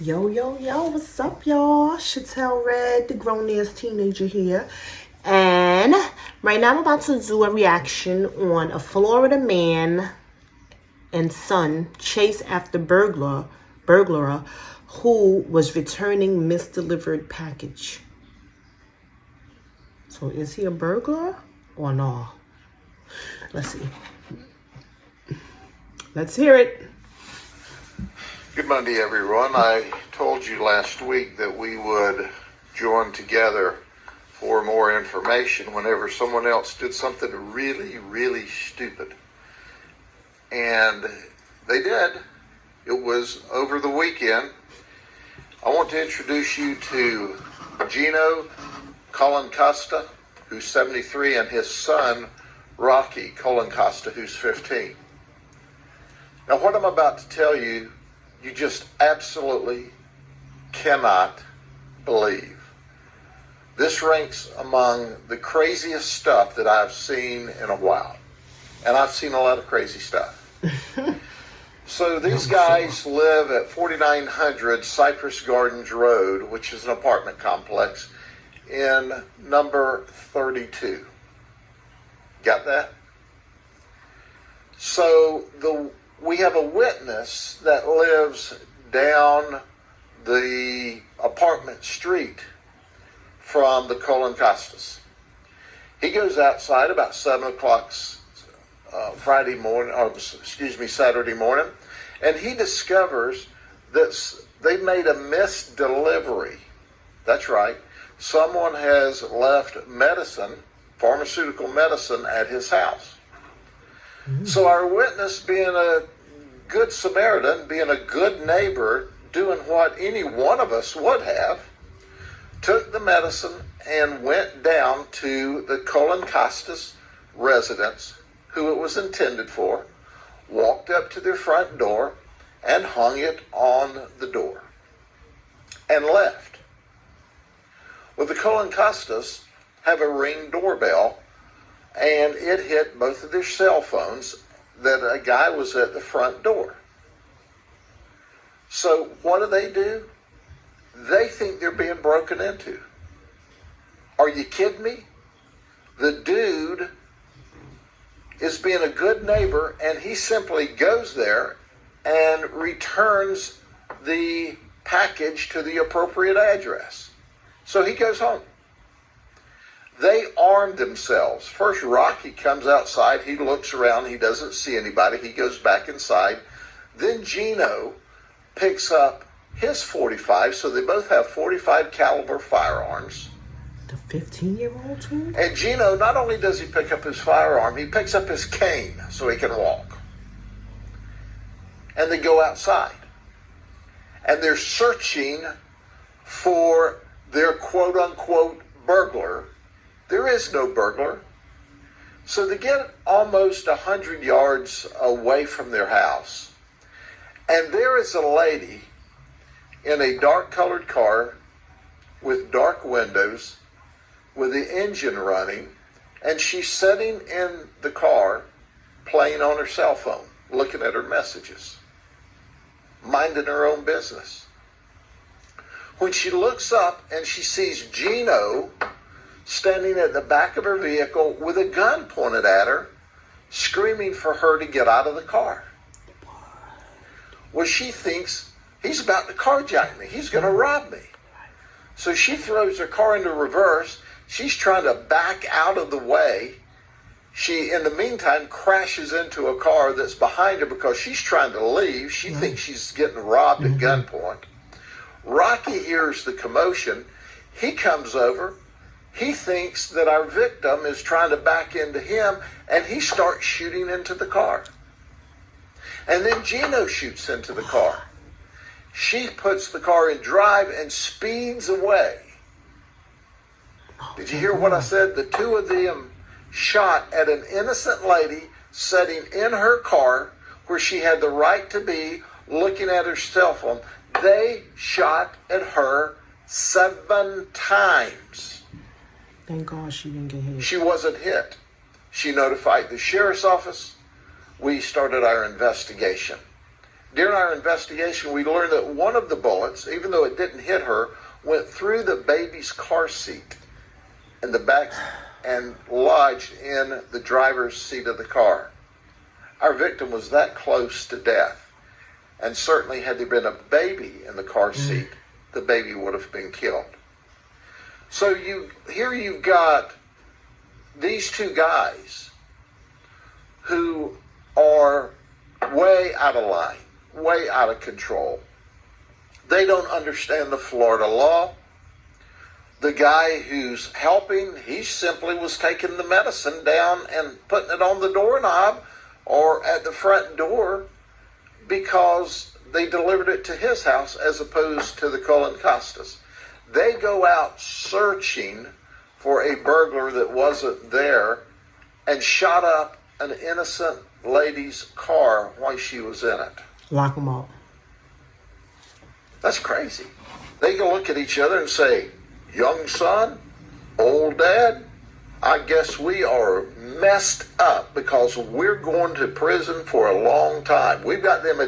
Yo, yo, yo, what's up, y'all? Chantel Red, the grown-ass teenager here. And right now I'm about to do a reaction on a Florida man and son chase after burglar who was returning misdelivered package. So is he a burglar or no? Let's see. Let's hear it. Good Monday, everyone. I told you last week that we would join together for more information whenever someone else did something really, really stupid. And they did. It was over the weekend. I want to introduce you to Gino Costa, who's 73, and his son, Rocky Costa, who's 15. Now, what I'm about to tell you, you just absolutely cannot believe. This ranks among the craziest stuff that I've seen in a while. And I've seen a lot of crazy stuff. So these guys live at 4900 Cypress Gardens Road, which is an apartment complex, in number 32. Got that? So we have a witness that lives down the apartment street from the Costas. He goes outside about 7 o'clock Saturday morning, and he discovers that they made a missed delivery. That's right. Someone has left medicine, pharmaceutical medicine, at his house. So our witness, being a good Samaritan, being a good neighbor, doing what any one of us would have, took the medicine and went down to the Costas residence, who it was intended for, walked up to their front door and hung it on the door and left. Well, the Costas have a Ring doorbell, and it hit both of their cell phones that a guy was at the front door. So what do? They think they're being broken into. Are you kidding me? The dude is being a good neighbor, and he simply goes there and returns the package to the appropriate address. So he goes home. They armed themselves. First, Rocky comes outside. He looks around. He doesn't see anybody. He goes back inside. Then Gino picks up his 45. So they both have 45 caliber firearms. The 15-year-old too? And Gino, not only does he pick up his firearm, he picks up his cane so he can walk. And they go outside. And they're searching for their quote-unquote burglar. There is no burglar. So they get almost 100 yards away from their house. And there is a lady in a dark-colored car with dark windows, with the engine running, and she's sitting in the car playing on her cell phone, looking at her messages, minding her own business. When she looks up and she sees Gino standing at the back of her vehicle with a gun pointed at her, screaming for her to get out of the car. Well, she thinks he's about to carjack me. He's going to rob me. So she throws her car into reverse. She's trying to back out of the way. She, in the meantime, crashes into a car that's behind her because she's trying to leave. She thinks she's getting robbed at gunpoint. Rocky hears the commotion. He comes over. He thinks that our victim is trying to back into him, and he starts shooting into the car. And then Gino shoots into the car. She puts the car in drive and speeds away. Did you hear what I said? The two of them shot at an innocent lady sitting in her car where she had the right to be, looking at her cell phone. They shot at her 7 times. Thank God she didn't get hit. She wasn't hit. She notified the sheriff's office. We started our investigation. During our investigation, we learned that one of the bullets, even though it didn't hit her, went through the baby's car seat in the back and lodged in the driver's seat of the car. Our victim was that close to death, and certainly had there been a baby in the car seat, the baby would have been killed. So here you've got these two guys who are way out of line, way out of control. They don't understand the Florida law. The guy who's helping, he simply was taking the medicine down and putting it on the doorknob or at the front door because they delivered it to his house as opposed to the Colin Costas. They go out searching for a burglar that wasn't there and shot up an innocent lady's car while she was in it. Lock them up. That's crazy. They can look at each other and say, young son, old dad, I guess we are messed up because we're going to prison for a long time. We've got them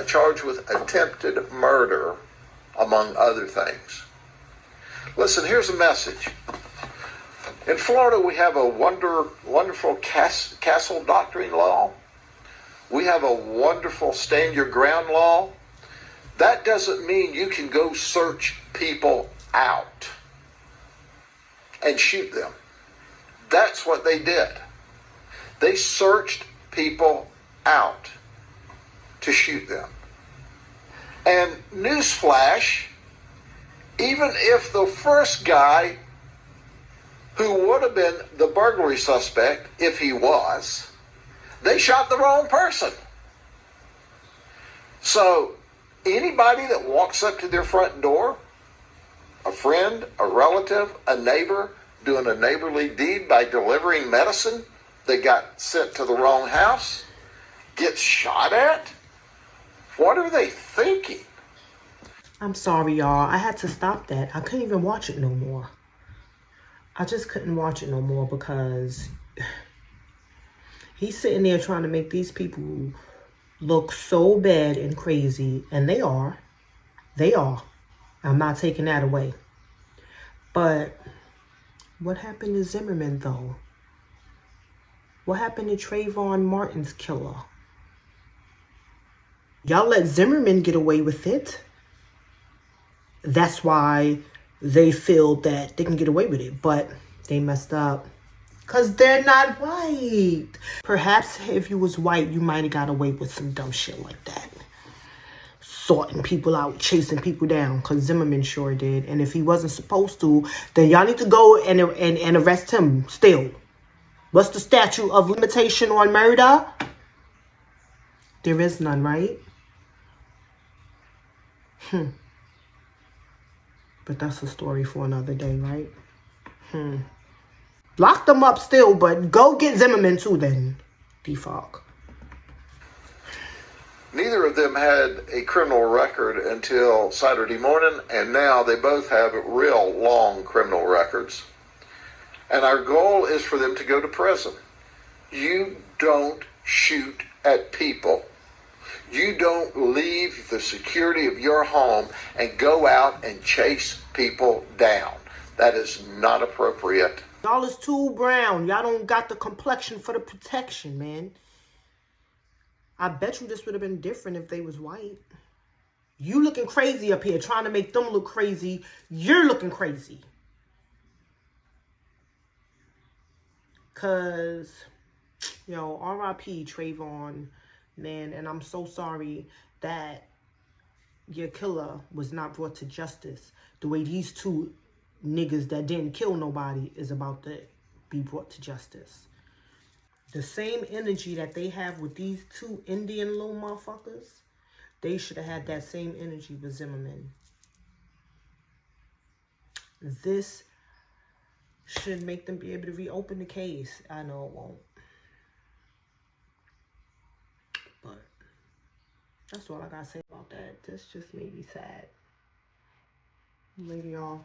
charged with attempted murder, among other things. Listen, here's a message. In Florida, we have a wonderful castle doctrine law. We have a wonderful stand your ground law. That doesn't mean you can go search people out and shoot them. That's what they did. They searched people out to shoot them. And newsflash, even if the first guy who would have been the burglary suspect, if he was, they shot the wrong person. So anybody that walks up to their front door, a friend, a relative, a neighbor, doing a neighborly deed by delivering medicine that got sent to the wrong house, gets shot at? What are they thinking? I'm sorry, y'all. I had to stop that. I couldn't even watch it no more. I just couldn't watch it no more because he's sitting there trying to make these people look so bad and crazy. And they are. They are. I'm not taking that away. But what happened to Zimmerman, though? What happened to Trayvon Martin's killer? Y'all let Zimmerman get away with it. That's why they feel that they can get away with it. But they messed up. Because they're not white. Perhaps if you was white, you might have got away with some dumb shit like that. Sorting people out, chasing people down. Because Zimmerman sure did. And if he wasn't supposed to, then y'all need to go and arrest him still. What's the statute of limitation on murder? There is none, right? But that's a story for another day, right? Lock them up still, but go get Zimmerman too then. Defuck. Neither of them had a criminal record until Saturday morning, and now they both have real long criminal records. And our goal is for them to go to prison. You don't shoot at people. You don't leave the security of your home and go out and chase people down. That is not appropriate. Y'all is too brown. Y'all don't got the complexion for the protection, man. I bet you this would have been different if they was white. You looking crazy up here, trying to make them look crazy. You're looking crazy. Because, yo, R.I.P. Trayvon, man. And I'm so sorry that your killer was not brought to justice the way these two niggas that didn't kill nobody is about to be brought to justice. The same energy that they have with these two Indian little motherfuckers, they should have had that same energy with Zimmerman. This should make them be able to reopen the case. I know it won't. But that's all I gotta say about that. This just made me sad. Later, y'all.